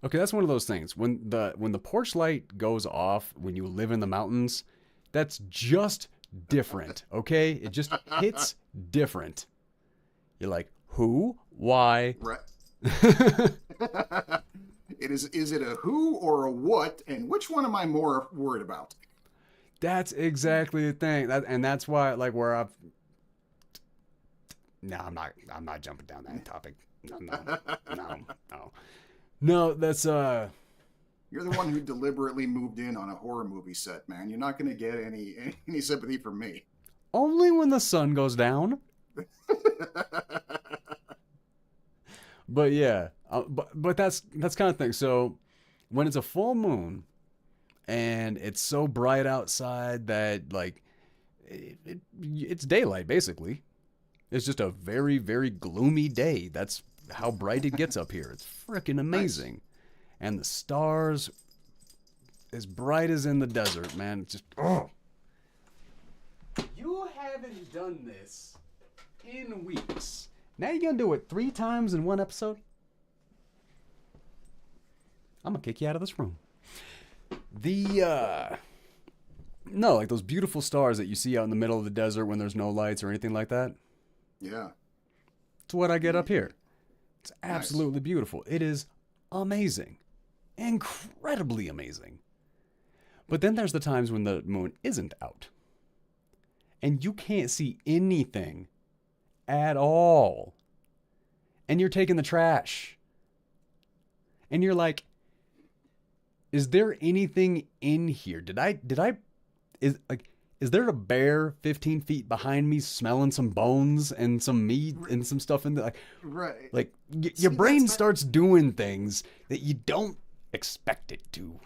okay, that's one of those things. When the porch light goes off when you live in the mountains, that's just different. Okay, it just hits different. You're like, who? Why? Right. Is it a who or a what, and which one am I more worried about? That's exactly the thing. That's why, like, where I've no, I'm not jumping down that topic. No, no, no, no, no. That's You're the one who deliberately moved in on a horror movie set, man. You're not going to get any sympathy from me. only when the sun goes down. But yeah, but that's kind of thing. So when it's a full moon and it's so bright outside that like it's daylight basically. It's just a very very gloomy day. That's how bright it gets up here. It's freaking Nice. amazing, and the stars as bright as in the desert, man. It's just oh. You haven't done this in weeks. Now you're gonna do it 3 times in one episode? I'm gonna kick you out of this room. The no, like those beautiful stars that you see out in the middle of the desert when there's no lights or anything like that. Yeah. It's what I get up here. It's Nice. absolutely beautiful. It is amazing. Incredibly amazing. But then there's the times when the moon isn't out. And you can't see anything at all. And you're taking the trash. And you're like, is there anything in here? Is there a bear 15 feet behind me smelling some bones and some meat and some stuff in there? Right. Your See, brain that. starts doing things that you don't expect it to.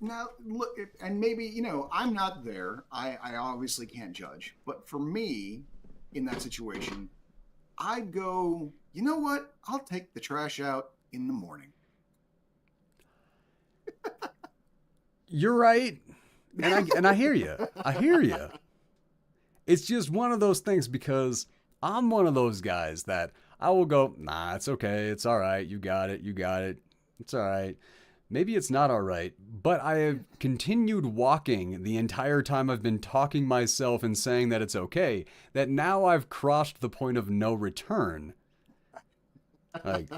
Now look, and maybe I'm not there. I obviously can't judge, but for me, in that situation, I'd go. You know what? I'll take the trash out in the morning. You're right. And I hear you. I hear you. It's just one of those things because I'm one of those guys that I will go, nah, it's okay. It's all right. You got it. You got it. It's all right. Maybe it's not all right, but I have continued walking the entire time I've been talking myself and saying that it's okay, that now I've crossed the point of no return. Like,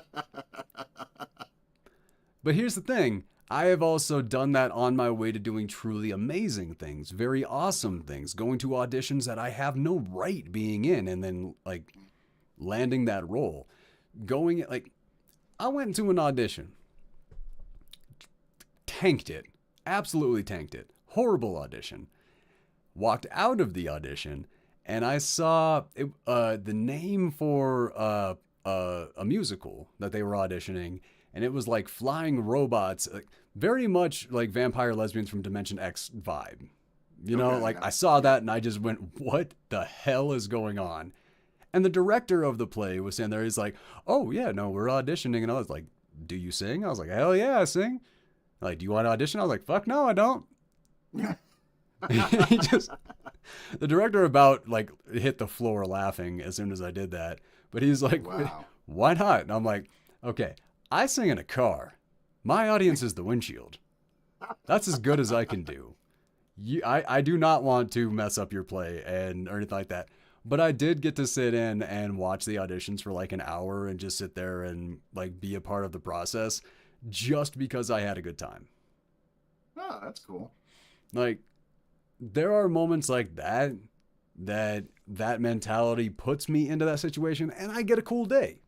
but here's the thing. I have also done that on my way to doing truly amazing things, very awesome things, going to auditions that I have no right being in, and then like landing that role. Going like I went into an audition, tanked it, absolutely tanked it. Horrible audition. Walked out of the audition, and I saw the name for a musical that they were auditioning, and it was like flying robots, like, very much like Vampire Lesbians from Dimension X vibe. You know, Okay, like yeah. I saw that and I just went, what the hell is going on? And the director of the play was saying there, he's like, oh, yeah, no, we're auditioning. And I was like, do you sing? I was like, hell yeah, I sing. Like, do you want to audition? I was like, fuck no, I don't. He just, the director about like hit the floor laughing as soon as I did that. But he's like, Wow. why not? And I'm like, okay, I sing in a car. My audience is the windshield. That's as good as I can do. I do not want to mess up your play and or anything like that. But I did get to sit in and watch the auditions for like an hour and just sit there and like be a part of the process just because I had a good time. Oh, that's cool. Like there are moments like that mentality puts me into that situation and I get a cool day.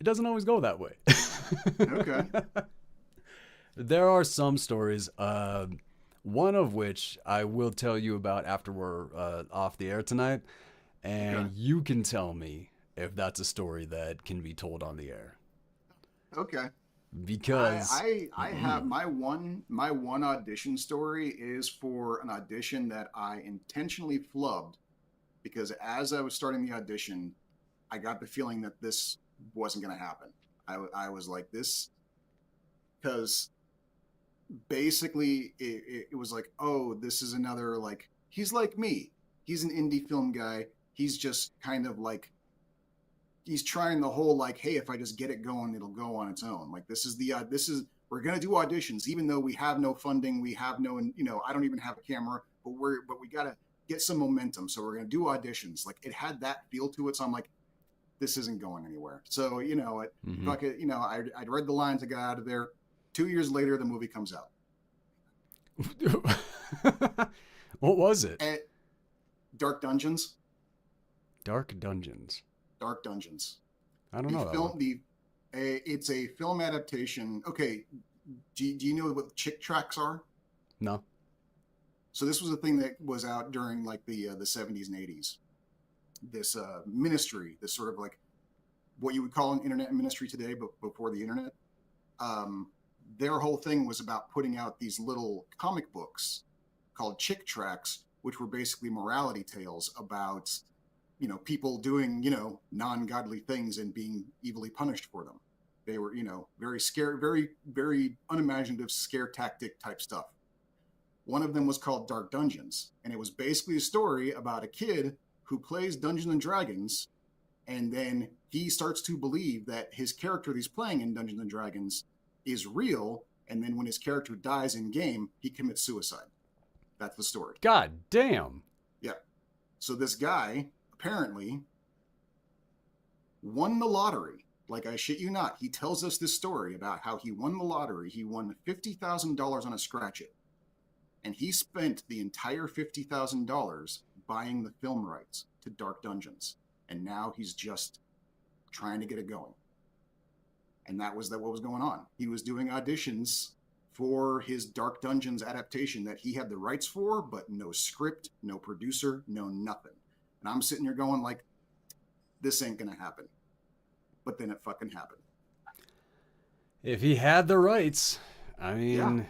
It doesn't always go that way. Okay. There are some stories, one of which I will tell you about after we're off the air tonight, and Okay. you can tell me if that's a story that can be told on the air. Okay. Because, I have my one audition story is for an audition that I intentionally flubbed because as I was starting the audition, I got the feeling that this wasn't going to happen. I was like this because basically it was like, oh, this is another like he's like me. He's an indie film guy. He's just kind of like he's trying the whole like, hey, if I just get it going, it'll go on its own. Like this is we're gonna do auditions, even though we have no funding, we have no, I don't even have a camera, but we gotta get some momentum, so we're gonna do auditions. Like it had that feel to it, so I'm like, this isn't going anywhere. So mhm. I'd read the lines, I got out of there. 2 years later, the movie comes out. What was it? At Dark Dungeons. Dark Dungeons. Dark Dungeons. I don't The know that one. film, it's a film adaptation. Okay, do you know what chick tracks are? No. So this was a thing that was out during like the 70s and 80s. This ministry, this sort of like what you would call an internet ministry today, but before the internet. Um, their whole thing was about putting out these little comic books called chick tracks, which were basically morality tales about people doing non-godly things and being evilly punished for them. They were very scary, very very unimaginative scare tactic type stuff. One of them was called Dark Dungeons, and it was basically a story about a kid who plays Dungeons and Dragons, and then he starts to believe that his character that he's playing in Dungeons and Dragons is real, and then when his character dies in game, he commits suicide. That's the story. God damn. Yeah. So this guy apparently won the lottery. Like I shit you not, he tells us this story about how he won the lottery. He won $50,000 on a scratch it, and he spent the entire $50,000 buying the film rights to Dark Dungeons, and now he's just trying to get it going. And that was what was going on. He was doing auditions for his Dark Dungeons adaptation that he had the rights for, but no script, no producer, no nothing. And I'm sitting here going like, this ain't gonna happen. But then it fucking happened. If he had the rights, I Yeah. mean, I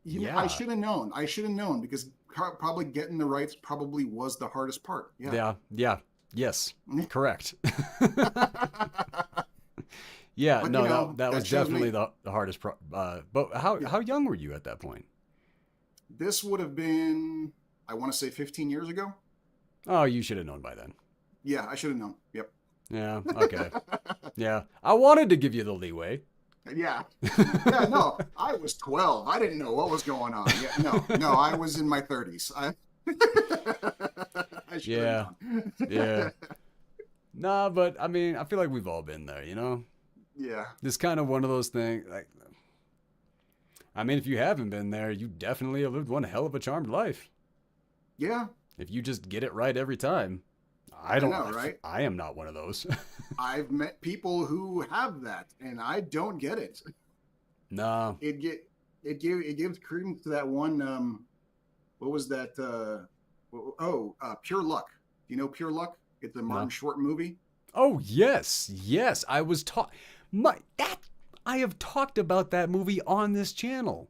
yeah. should have known. I should have known because probably getting the rights probably was the hardest part. Yeah. Yeah, yeah, yes, correct. Yeah, But no, that that was shows definitely me. the hardest. But how Yeah. how young were you at that point? This would have been, I want to say 15 years ago. Oh, you should have known by then. Yeah, I should have known. Yep. Yeah, okay, yeah. I wanted to give you the leeway. Yeah. Yeah, no, I was 12. I didn't know what was going on. Yeah, no, I was in my 30s. I should have Yeah, known. yeah. Nah, but I mean, I feel like we've all been there, you know. Yeah. This kind of one of those things. Like, I mean, if you haven't been there, you definitely have lived one hell of a charmed life. Yeah. If you just get it right every time. I I don't. know, right? I am not one of those. I've met people who have that, and I don't get it. No. It get it gives credence to that one. What was that? Pure Luck. Do you know Pure Luck? It's a Martin No. Short movie. Oh yes, yes. I was taught. My that I have talked about that movie on this channel.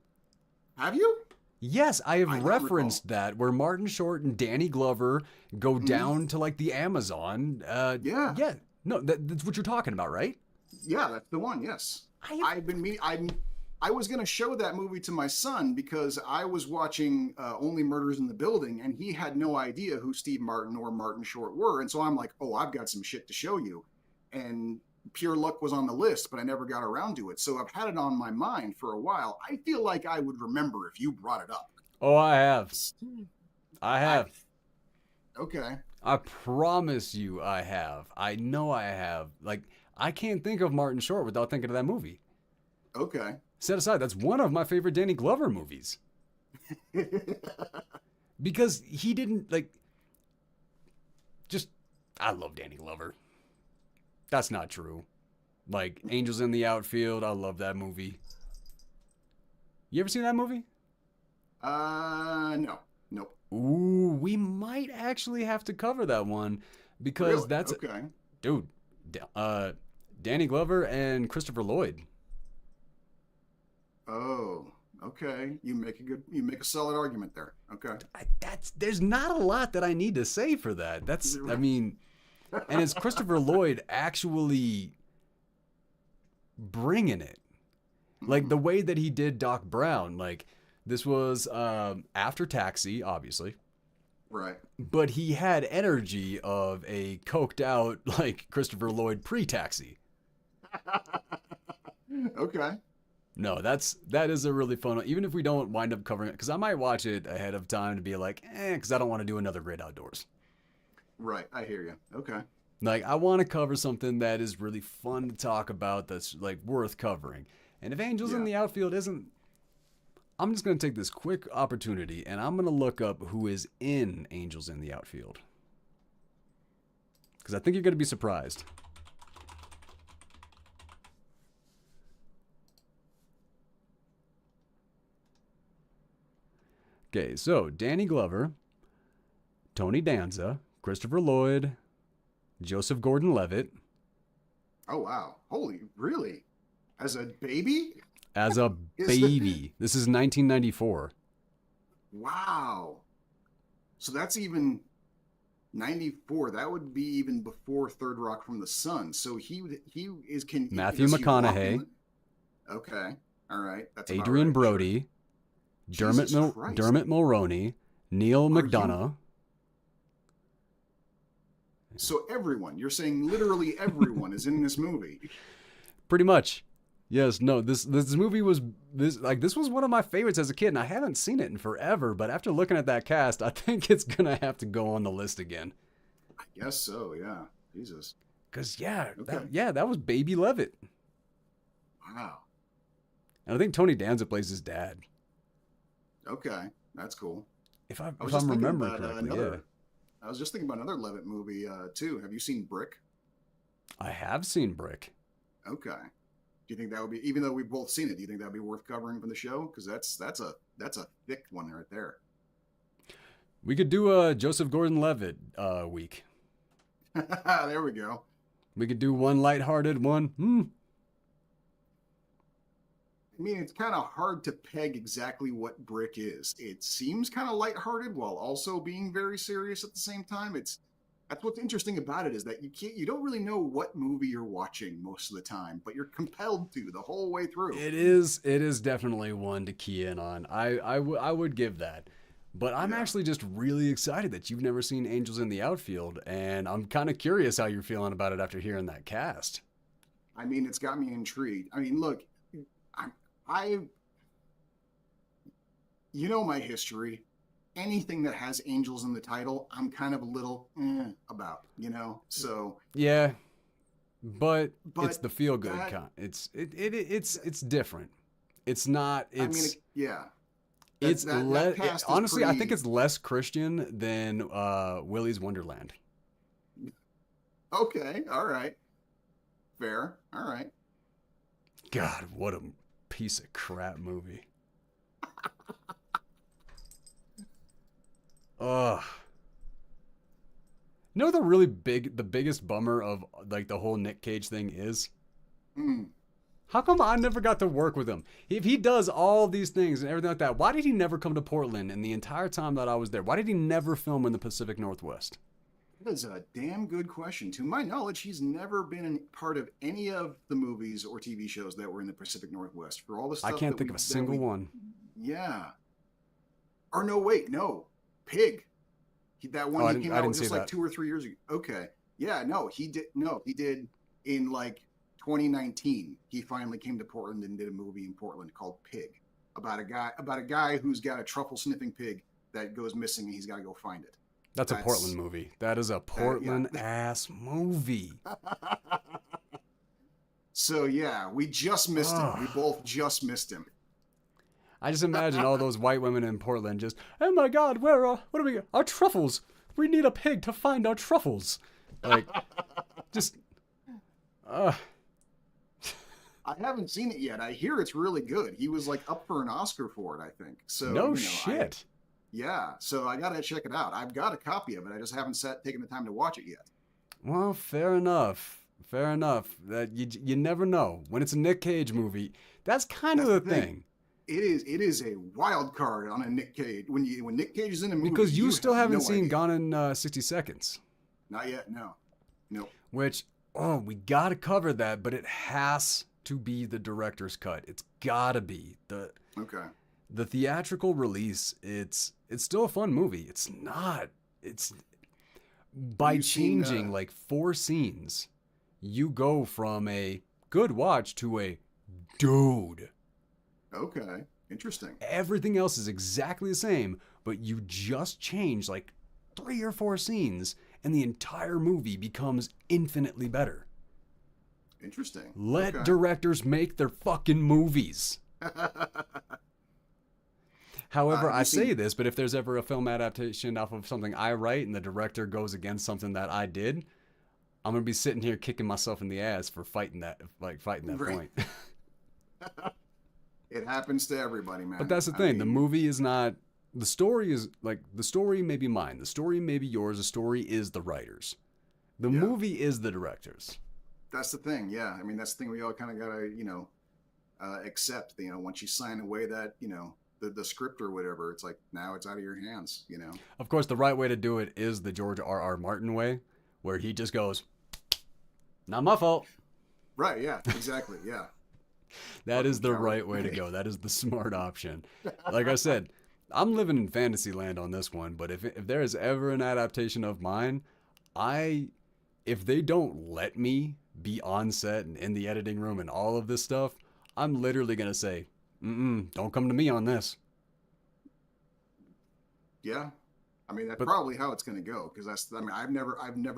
Have you? Yes, I have I don't recall. referenced that where Martin Short and Danny Glover go Hmm. down to like the Amazon. Yeah, Yeah. No, that's what you're talking about, right? yeah, that's the one. Yes, I have. I've been me. I was gonna show that movie to my son because I was watching Only Murders in the Building, and he had no idea who Steve Martin or Martin Short were, and so I'm like, oh, I've got some shit to show you, and Pure Luck was on the list, but I never got around to it. So I've had it on my mind for a while. I feel like I would remember if you brought it up. Oh, I have. I I have. okay. I promise you, I have. I know I have. Like, I can't think of Martin Short without thinking of that movie. Okay. Set aside, that's one of my favorite Danny Glover movies because he didn't like. Just, I love Danny Glover. That's not true. Like Angels in the Outfield, I love that movie. You ever seen that movie? No. Nope. Ooh, we might actually have to cover that one because Really? that's Okay. dude. Danny Glover and Christopher Lloyd. Oh, okay. You make a solid argument there. Okay. That's there's not a lot that I need to say for that. I mean, and it's Christopher Lloyd actually bringing it, like the Mhm. way that he did Doc Brown. Like this was after Taxi, obviously, Right. but he had energy of a coked out like Christopher Lloyd pre-Taxi. Okay. No, that is a really fun one. Even if we don't wind up covering it, because I might watch it ahead of time to be like, because I don't want to do another Great Outdoors. Right. I hear you. Okay. Like I want to cover something that is really fun to talk about, that's like worth covering. And if Angels in Yeah. the Outfield isn't, I'm just gonna take this quick opportunity and I'm gonna look up who is in Angels in the Outfield because I think you're gonna be surprised. Okay, so Danny Glover, Tony Danza, Christopher Lloyd, Joseph Gordon-Levitt Oh wow. Holy, really? As a baby? as a Is it? baby. This is 1994. Wow. So that's even 94. That would be even before Third Rock from the Sun. So he is can Matthew does he walk in McConaughey, the, okay. All right. That's about Adrian right. Sure. Brody, Jesus Christ. Dermot Mulroney, Neil Are you McDonough. so everyone, you're saying literally everyone is in this movie. Pretty much. Yes, no, this movie was this was one of my favorites as a kid, and I haven't seen it in forever, but after looking at that cast, I think it's gonna have to go on the list again. I guess so, yeah. Jesus. Cause yeah, Okay. that was Baby Levitt. Wow. And I think Tony Danza plays his dad. Okay. That's cool. If I was I'm just thinking remembering about correctly, yeah. another I was just thinking about another Levitt movie too. Have you seen Brick? I have seen Brick. Okay. Do you think that would be, even though we've both seen it, do you think that would be worth covering for the show? Because that's a thick one right there. We could do a Joseph Gordon-Levitt week. There we go. We could do one lighthearted one. I mean, it's kind of hard to peg exactly what Brick is. It seems kind of lighthearted while also being very serious at the same time. That's what's interesting about it, is that you don't really know what movie you're watching most of the time, but you're compelled to the whole way through. It is definitely one to key in on. I would give that. But I'm Yeah. actually just really excited that you've never seen Angels in the Outfield, and I'm kind of curious how you're feeling about it after hearing that cast. I mean, it's got me intrigued. I mean, look, I you know my history. Anything that has angels in the title, I'm kind of a little about, you know? So Yeah, but it's But the feel good that, kind. It's different. It's not. I mean, yeah, It's that cast is honestly, I think pretty it's less Christian than Willy's Wonderland. okay. All right, fair. All right. God, what a piece of crap movie. Ugh. You know the biggest bummer of like the whole Nick Cage thing is? Mm. How come I never got to work with him? If he does all these things and everything like that, why did he never come to Portland in the entire time that I was there? Why did he never film in the Pacific Northwest? That is a damn good question. To my knowledge, he's never been a part of any of the movies or TV shows that were in the Pacific Northwest. For all the I stuff can't think of a single one. yeah. Or no, wait, no, Pig. That Oh, one he came I out didn't with see just like that. 2 or 3 years ago. Okay, yeah, no, he did. No, he did in like 2019. He finally came to Portland and did a movie in Portland called Pig, about a guy who's got a truffle sniffing pig that goes missing and he's got to go find it. That's a Portland That's movie. That is a yeah. Portland ass movie. So yeah, we just missed him. Ugh. We both just missed him. I just imagine all those white women in Portland just, oh my God, where are, what are we, our truffles? We need a pig to find our truffles. Like, just, uh, I haven't seen it yet. I hear it's really good. He was like up for an Oscar for it, I think. So, no shit. yeah, so I got to check it out. I've got a copy of it. I just haven't taken the time to watch it yet. Well, fair enough. Fair enough. That you never know. When it's a Nick Cage movie, that's kind of That's the the thing. thing. It is a wild card on a Nick Cage. When Nick Cage is in a movie, Because you still have haven't no seen idea. Gone in 60 Seconds. Not yet, no. No. Which, oh, we gotta cover that, but it has to be the director's cut. It's gotta be Okay. the theatrical release. It's still a fun movie. It's not. It's by You've seen, changing like 4 scenes, you go from a good watch to a dude. Okay. Interesting. Everything else is exactly the same, but you just change like 3 or 4 scenes, and the entire movie becomes infinitely better. Interesting. Let Okay. directors make their fucking movies. However, I say this, but if there's ever a film adaptation off of something I write and the director goes against something that I did, I'm gonna be sitting here kicking myself in the ass for fighting that Right. point. It happens to everybody, man. But that's the thing. The movie is not. The story is like the story may be mine. The story may be yours. The story is the writers. The Yeah. movie is the directors. That's the thing. Yeah. I mean, that's the thing we all kind of gotta, accept. Once you sign away that, the script or whatever, it's like now it's out of your hands. Of course, the right way to do it is the George R.R. Martin way, where he just goes, "Not my fault." Right. Yeah. Exactly. Yeah. That is the Coward. right way to go. That is the smart option. Like I said, I'm living in fantasy land on this one, but if there is ever an adaptation of mine, if they don't let me be on set and in the editing room and all of this stuff, I'm literally going to say, don't come to me on this. Yeah. I mean, that's But probably how it's going to go. Because I've never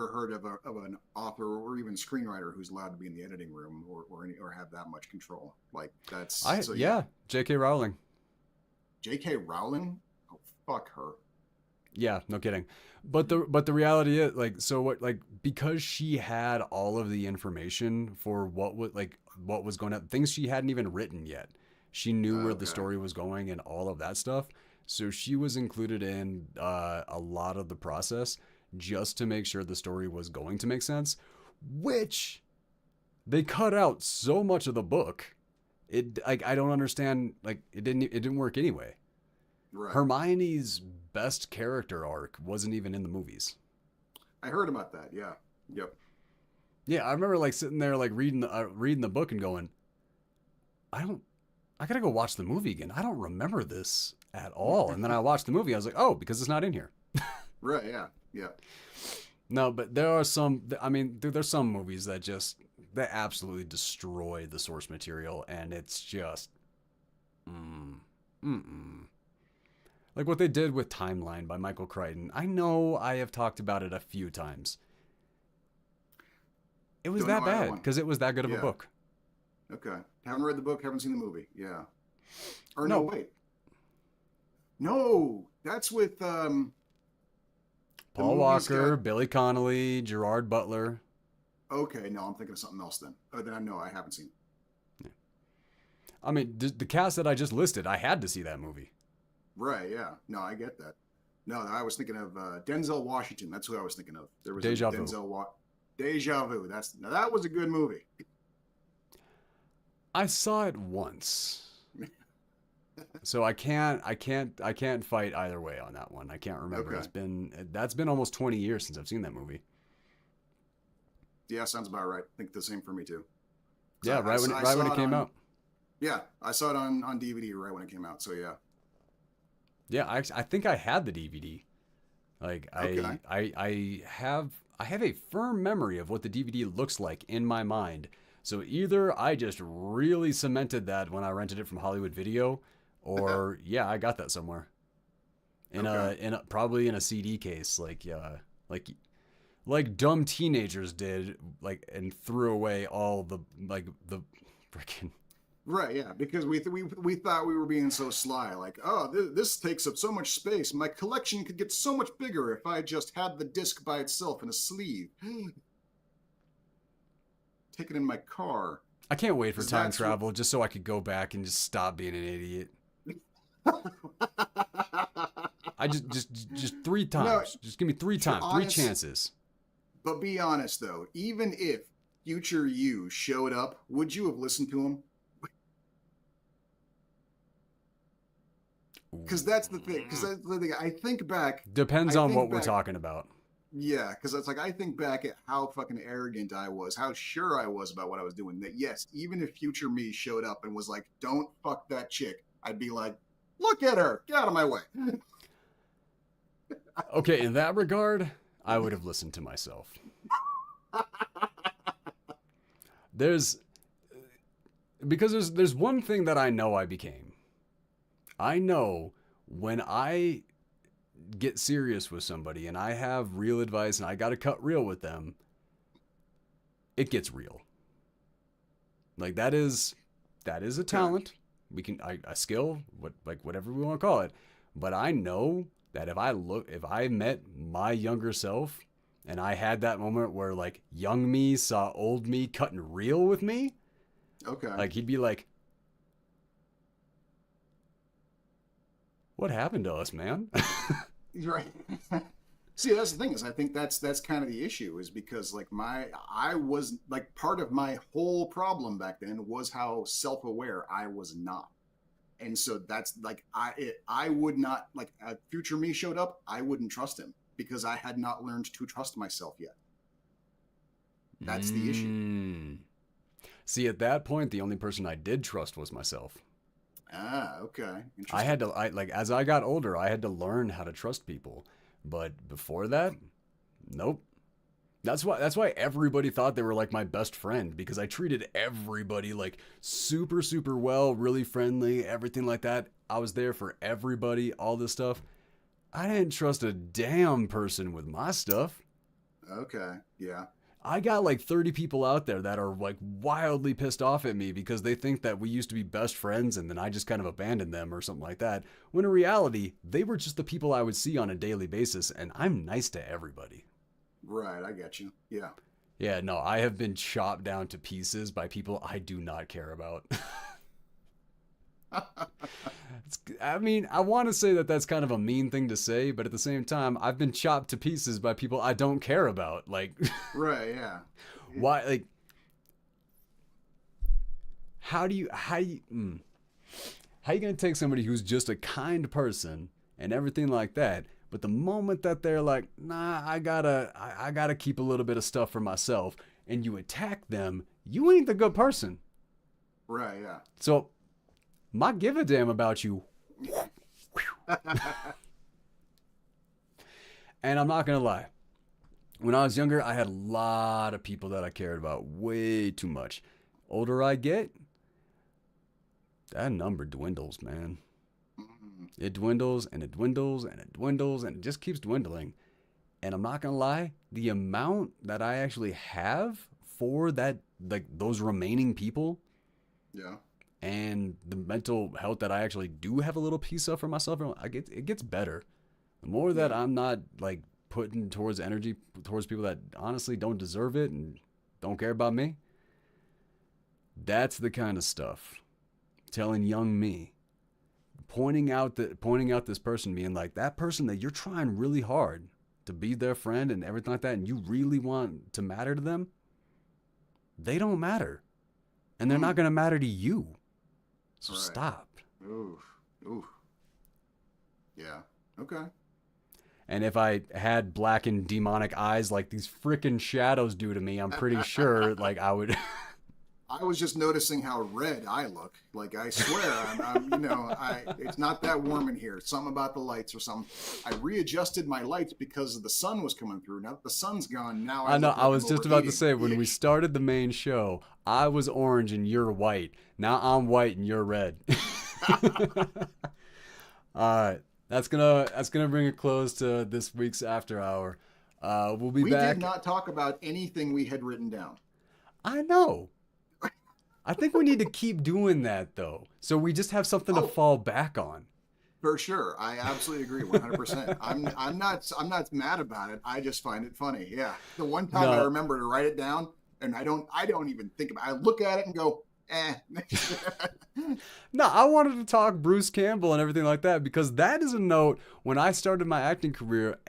heard of an author or even screenwriter who's allowed to be in the editing room or have that much control. Like that's yeah, J.K. Rowling. J.K. Rowling. Oh, fuck her. Yeah, no kidding. But the reality is because she had all of the information for what was going on, things she hadn't even written yet. She knew where the story was going and all of that stuff. So she was included in a lot of the process just to make sure the story was going to make sense, which they cut out so much of the book. I don't understand. It didn't work anyway. Right. Hermione's best character arc wasn't even in the movies. I heard about that. Yeah. Yep. Yeah, I remember sitting there reading the book and going, I gotta go watch the movie again. I don't remember this at all. And then I watched the movie. I was like, oh, because it's not in here. Right. Yeah. Yeah. No, but there are some. I mean, there's some movies that absolutely destroy the source material, and it's just, like what they did with Timeline by Michael Crichton. I know I have talked about it a few times. It was Don't know that either bad one. because it was that good of a Yeah. book. Okay. Haven't read the book. Haven't seen the movie. Yeah. Or no, No, wait. No, that's with the Paul movie's got. Walker, Billy Connolly, Gerard Butler. Okay, no, I'm thinking of something else then. Oh, then I know I haven't seen. I mean, the cast that I just listed, I had to see that movie. Right, yeah. No, I get that. No, I was thinking of Denzel Washington. That's who I was thinking of. There was a Deja Vu. Deja Vu. That was a good movie. I saw it once. So I can't fight either way on that one. I can't remember. Okay. That's been almost 20 years since I've seen that movie. Yeah, sounds about right. I think the same for me too. Yeah, I right when saw it it came on. out. Yeah, I saw it on DVD right when it came out. So yeah. Yeah, I think I had the DVD. Like Okay. I have a firm memory of what the DVD looks like in my mind. So either I just really cemented that when I rented it from Hollywood Video, or yeah, I got that somewhere Okay. probably in a CD case, like like dumb teenagers did, like and threw away all the freaking. Right, yeah, because we thought we were being so sly, like, oh, this takes up so much space. My collection could get so much bigger if I just had the disc by itself in a sleeve. Take it in my car, I can't wait for because time that's what. travel just so I could go back and just stop being an idiot. I just three No, times. Just give me three for times, three honest, chances. but be honest though. Even if future you showed up, would you have listened to him? Because that's the thing. Because that's the thing. I think back. Depends I on what think we're back. talking about. Yeah, because it's like I think back at how fucking arrogant I was, how sure I was about what I was doing. That yes, even if future me showed up and was like, "Don't fuck that chick," I'd be like, "Look at her, get out of my way." Okay, in that regard, I would have listened to myself. There's because there's one thing that I know I became. I know when I get serious with somebody and I have real advice and I got to cut real with them, it gets real. Like that is a Okay, talent. We can a skill, whatever we want to call it. But I know that if I met my younger self and I had that moment where like young me saw old me cutting real with me, okay, like he'd be like, "What happened to us, man?" right. See, that's the thing is, I think that's kind of the issue is because like I was like part of my whole problem back then was how self aware I was not. And so that's like I would not like a future me showed up, I wouldn't trust him because I had not learned to trust myself yet. That's the issue. Mm. See, at that point, the only person I did trust was myself. Ah, okay, I had interesting. to, I like, as I got older, I had to learn how to trust people. But before that, nope. That's why everybody thought they were like my best friend because I treated everybody like super well, really friendly, everything like that. I was there for everybody, all this stuff. I didn't trust a damn person with my stuff. Okay, yeah, I got like 30 people out there that are like wildly pissed off at me because they think that we used to be best friends and then I just kind of abandoned them or something like that. When in reality, they were just the people I would see on a daily basis and I'm nice to everybody. right. I get you. Yeah. Yeah, no, I have been chopped down to pieces by people I do not care about. I mean, I want to say that that's kind of a mean thing to say, but at the same time, I've been chopped to pieces by people I don't care about. Like, Right. Yeah. why? Like, how how you gonna take somebody who's just a kind person and everything like that, but the moment that they're like, nah, I gotta keep a little bit of stuff for myself, and you attack them, you ain't the good person. Right. Yeah. So my give a damn about you. And I'm not gonna lie. When I was younger, I had a lot of people that I cared about way too much. Older I get, that number dwindles, man. Mhm. It dwindles and it dwindles and it dwindles and it just keeps dwindling. And I'm not gonna lie, the amount that I actually have for that, like those remaining people, Yeah. and the mental health that I actually do have a little piece of for myself, it gets better. The more that Yeah. I'm not like putting towards energy towards people that honestly don't deserve it and don't care about me, that's the kind of stuff. Telling young me, pointing out this person, being like, that person that you're trying really hard to be their friend and everything like that, and you really want to matter to them, they don't matter, and they're not Mm. going to matter to you. So Right. stop. Ooh. Ooh. Yeah. Okay. And if I had black and demonic eyes like these freaking shadows do to me, I'm pretty sure like I would. I was just noticing how red I look. Like I swear, it's not that warm in here. Something about the lights or something. I readjusted my lights because the sun was coming through. Now that the sun's gone, now I I know. look I like was I'm just about to overheating. say, when we started the main show, I was orange and you're white. Now I'm white and you're red. All right, that's gonna bring a close to this week's After Hour. We'll be We did back. not talk about anything we had written down. I know. I think we need to keep doing that though, so we just have something to Oh, fall back on. for sure. I absolutely agree 100%. I'm not mad about it. I just find it funny. Yeah. The one time I No, remember to write it down and I don't even think about it. I look at it and go, eh. no, I wanted to talk Bruce Campbell and everything like that because that is a note. When I started my acting career,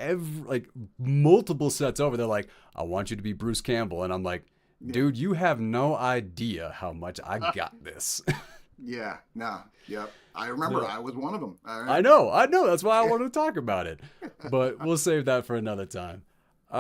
like multiple sets over, they're like, "I want you to be Bruce Campbell," and I'm like, Yeah. "Dude, you have no idea how much I got this." Yeah. Nah. Yep. I remember No, I was one of them. All I right. know, I know. That's why I wanted to talk about it, but we'll save that for another time.